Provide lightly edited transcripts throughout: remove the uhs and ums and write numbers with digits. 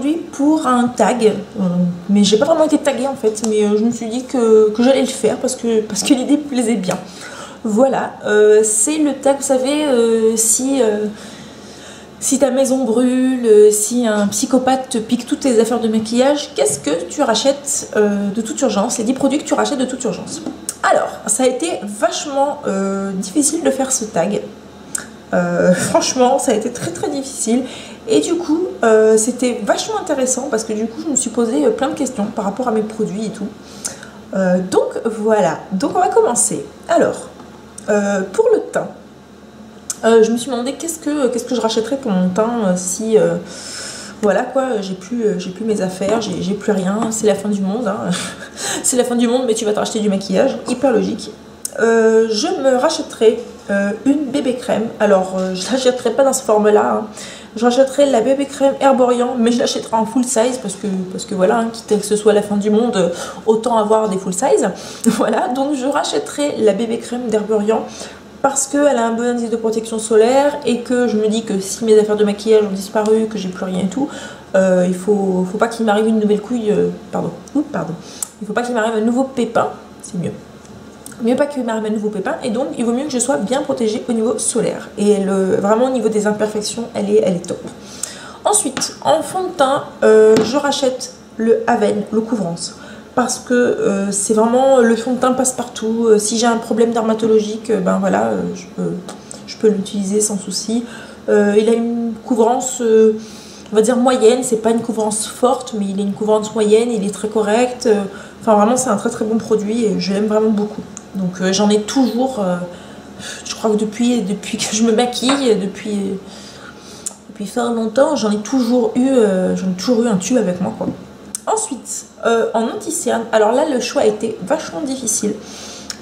aujourd'hui pour un tag, mais j'ai pas vraiment été taguée en fait, mais je me suis dit que j'allais le faire parce que l'idée me plaisait bien. Voilà, c'est le tag, vous savez, si ta maison brûle, si un psychopathe te pique toutes tes affaires de maquillage, qu'est-ce que tu rachètes de toute urgence, les 10 produits que tu rachètes de toute urgence. Alors, ça a été vachement difficile de faire ce tag. Franchement, ça a été très très difficile. Et du coup, c'était vachement intéressant parce que du coup, je me suis posé plein de questions par rapport à mes produits et tout. Donc voilà, donc on va commencer. Alors, pour le teint, je me suis demandé qu'est-ce que je rachèterais pour mon teint si voilà quoi, j'ai plus mes affaires, j'ai plus rien, c'est la fin du monde, hein. C'est la fin du monde, mais tu vas te racheter du maquillage, hyper logique. Je me rachèterai une bébé crème. Alors je ne l'achèterai pas dans ce format là, hein. Je rachèterai la bébé crème Herborian, mais je l'achèterai en full size parce que voilà, hein, quitte à que ce soit la fin du monde, autant avoir des full size. Voilà, donc je rachèterai la bébé crème d'Herborian parce qu'elle a un bon indice de protection solaire et que je me dis que si mes affaires de maquillage ont disparu, que j'ai plus rien et tout, il faut pas qu'il m'arrive une nouvelle couille, pardon, il faut pas qu'il m'arrive un nouveau pépin, c'est mieux. Mieux pas qu'il m'arrive un nouveau pépin, et donc il vaut mieux que je sois bien protégée au niveau solaire. Et vraiment au niveau des imperfections, elle est top. Ensuite, en fond de teint, je rachète le Aven, le couvrance. Parce que c'est vraiment le fond de teint passe-partout. Si j'ai un problème dermatologique, ben voilà, je peux l'utiliser sans souci. Il a une couvrance, on va dire moyenne, c'est pas une couvrance forte, mais il a une couvrance moyenne, il est très correct. Enfin vraiment c'est un très très bon produit et je l'aime vraiment beaucoup. Donc j'en ai toujours, je crois que depuis que je me maquille, depuis fort longtemps, j'en ai toujours eu un tube avec moi quoi. Ensuite, en anti-cerne, alors là le choix a été vachement difficile.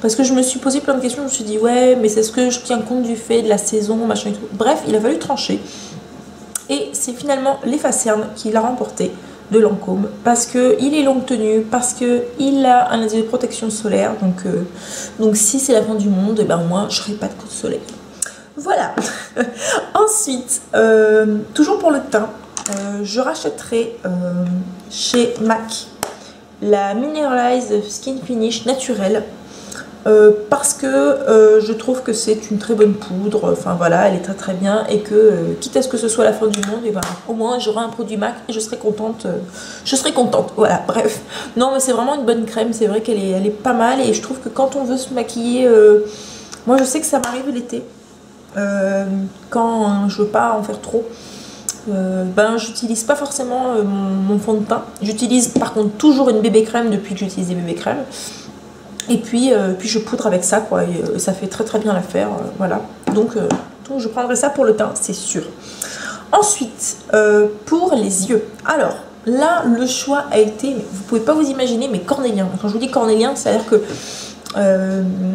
Parce que je me suis posé plein de questions, je me suis dit ouais mais c'est ce que je tiens compte du fait de la saison, machin et tout. Bref, il a fallu trancher. Et c'est finalement l'Effacerne qui l'a remporté de Lancôme parce qu'il est longue tenue, parce qu'il a un indice de protection solaire, donc si c'est la fin du monde, et ben moi je n'aurai pas de coup de soleil. Voilà. Ensuite, toujours pour le teint, je rachèterai chez MAC la Mineralize Skin Finish naturelle. Parce que je trouve que c'est une très bonne poudre, enfin voilà, elle est très très bien et que quitte à ce que ce soit la fin du monde, et ben, au moins j'aurai un produit MAC et je serai contente, voilà, bref. Non mais c'est vraiment une bonne crème, c'est vrai qu'elle est pas mal et je trouve que quand on veut se maquiller, moi je sais que ça m'arrive l'été, quand je veux pas en faire trop, ben j'utilise pas forcément mon fond de teint, j'utilise par contre toujours une bébé crème depuis que j'utilise des bébés crèmes. Et puis je poudre avec ça quoi, et ça fait très très bien l'affaire, voilà. Donc je prendrai ça pour le teint, c'est sûr. Ensuite, pour les yeux. Alors là, le choix a été, vous pouvez pas vous imaginer, mais cornélien. Quand je vous dis cornélien, c'est-à-dire que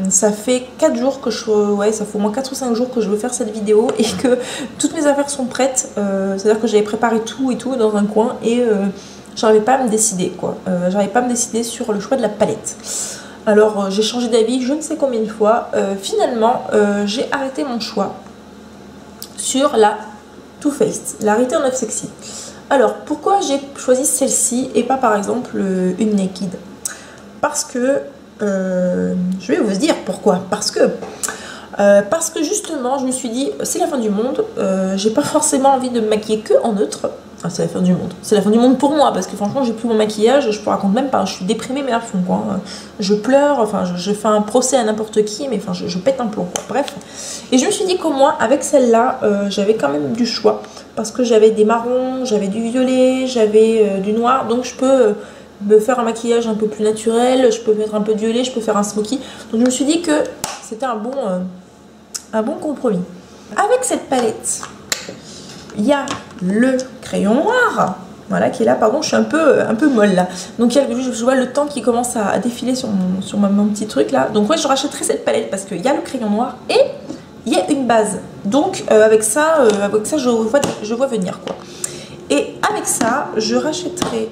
ça fait 4 jours que ça fait au moins 4 ou 5 jours que je veux faire cette vidéo et que toutes mes affaires sont prêtes. C'est-à-dire que j'avais préparé tout et tout dans un coin et j'arrivais pas à me décider quoi. J'arrivais pas à me décider sur le choix de la palette. Alors j'ai changé d'avis je ne sais combien de fois. Finalement j'ai arrêté mon choix sur la Too Faced, la Return of Sexy. Alors pourquoi j'ai choisi celle-ci et pas par exemple une Naked? Parce que je vais vous dire pourquoi. Parce que justement je me suis dit c'est la fin du monde, j'ai pas forcément envie de me maquiller que en neutre. Ah, c'est la fin du monde. C'est la fin du monde pour moi parce que franchement j'ai plus mon maquillage, je te raconte même pas, je suis déprimée mais à fond quoi. Je pleure, enfin je fais un procès à n'importe qui mais enfin je pète un plomb quoi. Bref. Et je me suis dit qu'au moins avec celle-là j'avais quand même du choix parce que j'avais des marrons, j'avais du violet, j'avais du noir, donc je peux me faire un maquillage un peu plus naturel, je peux mettre un peu de violet, je peux faire un smoky. Donc je me suis dit que c'était un bon compromis. Avec cette palette, il y a le crayon noir, voilà, qui est là. Pardon, je suis un peu molle là. Donc je vois le temps qui commence à défiler sur mon petit truc là. Donc ouais, je rachèterai cette palette parce qu'il y a le crayon noir et il y a une base. Donc avec ça je vois venir quoi. Et avec ça, je rachèterai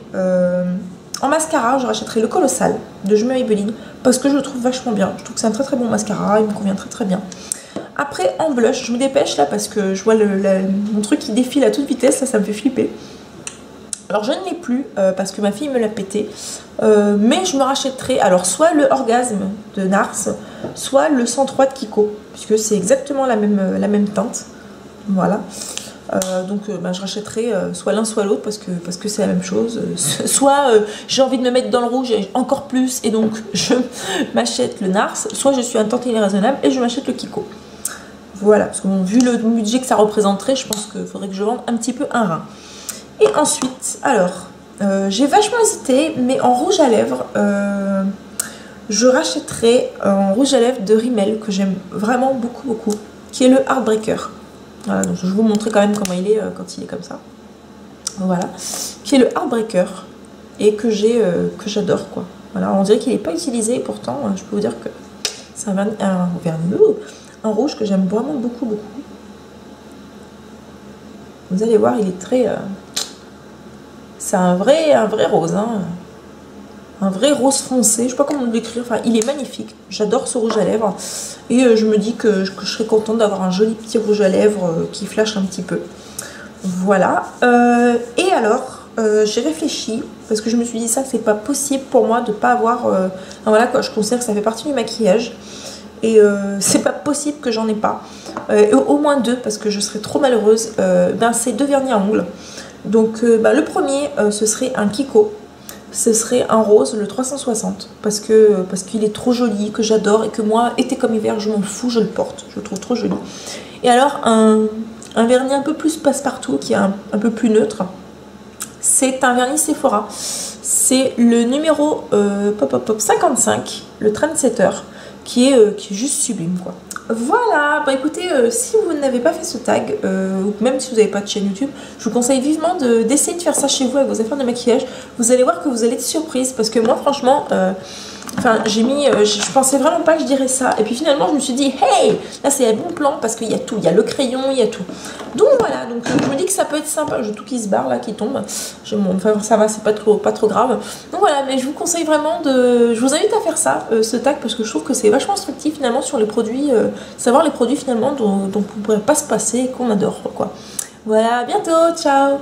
en mascara, je rachèterai le Colossal de Je Maybelline parce que je le trouve vachement bien. Je trouve que c'est un très très bon mascara, il me convient très très bien. Après en blush, je me dépêche là parce que je vois mon truc qui défile à toute vitesse, ça me fait flipper. Alors je ne l'ai plus parce que ma fille me l'a pété, mais je me rachèterai alors soit le Orgasme de Nars, soit le 103 de Kiko, puisque c'est exactement la même teinte. Voilà. Donc je rachèterai soit l'un soit l'autre parce que c'est la même chose. Soit j'ai envie de me mettre dans le rouge encore plus et donc je m'achète le Nars, soit je suis un tantinet raisonnable et je m'achète le Kiko. Voilà, parce que bon, vu le budget que ça représenterait, je pense qu'il faudrait que je vende un petit peu un rein. Et ensuite, alors, j'ai vachement hésité, mais en rouge à lèvres, je rachèterai un rouge à lèvres de Rimmel que j'aime vraiment beaucoup, qui est le Heartbreaker. Voilà, donc je vais vous montrer quand même comment il est quand il est comme ça. Voilà, qui est le Heartbreaker et que j'adore quoi. Voilà, on dirait qu'il n'est pas utilisé, et pourtant je peux vous dire que c'est un rouge que j'aime vraiment beaucoup. Vous allez voir, il est très... c'est un vrai rose, hein. Un vrai rose foncé, je sais pas comment le décrire, enfin il est magnifique, j'adore ce rouge à lèvres et je me dis que je serais contente d'avoir un joli petit rouge à lèvres qui flash un petit peu. Voilà, et alors j'ai réfléchi parce que je me suis dit ça, c'est pas possible pour moi de pas avoir, voilà quoi, je considère que ça fait partie du maquillage et c'est pas possible que j'en ai pas, au moins deux parce que je serais trop malheureuse. C'est deux vernis à ongles, donc le premier ce serait un Kiko. Ce serait un rose, le 360, parce qu'il est trop joli, que j'adore et que moi, été comme hiver, je m'en fous, je le porte, je le trouve trop joli. Et alors, un vernis un peu plus passe-partout, qui est un peu plus neutre, c'est un vernis Sephora. C'est le numéro 55, le Trendsetter, qui est juste sublime, quoi. Voilà, bah écoutez, si vous n'avez pas fait ce tag, ou même si vous n'avez pas de chaîne YouTube, je vous conseille vivement d'essayer de faire ça chez vous avec vos affaires de maquillage. Vous allez voir que vous allez être surprise, parce que moi franchement, je pensais vraiment pas que je dirais ça, et puis finalement je me suis dit, hey, là c'est un bon plan, parce qu'il y a tout, il y a le crayon, il y a tout. Donc voilà, donc je me dis que ça peut être sympa, j'ai tout qui se barre là, qui tombe, enfin ça va, c'est pas trop grave. Donc voilà, mais je vous conseille vraiment je vous invite à faire ça, ce tag, parce que je trouve que c'est vachement instructif finalement sur les produits, savoir les produits finalement dont on ne pourrait pas se passer et qu'on adore quoi. Voilà, à bientôt, ciao.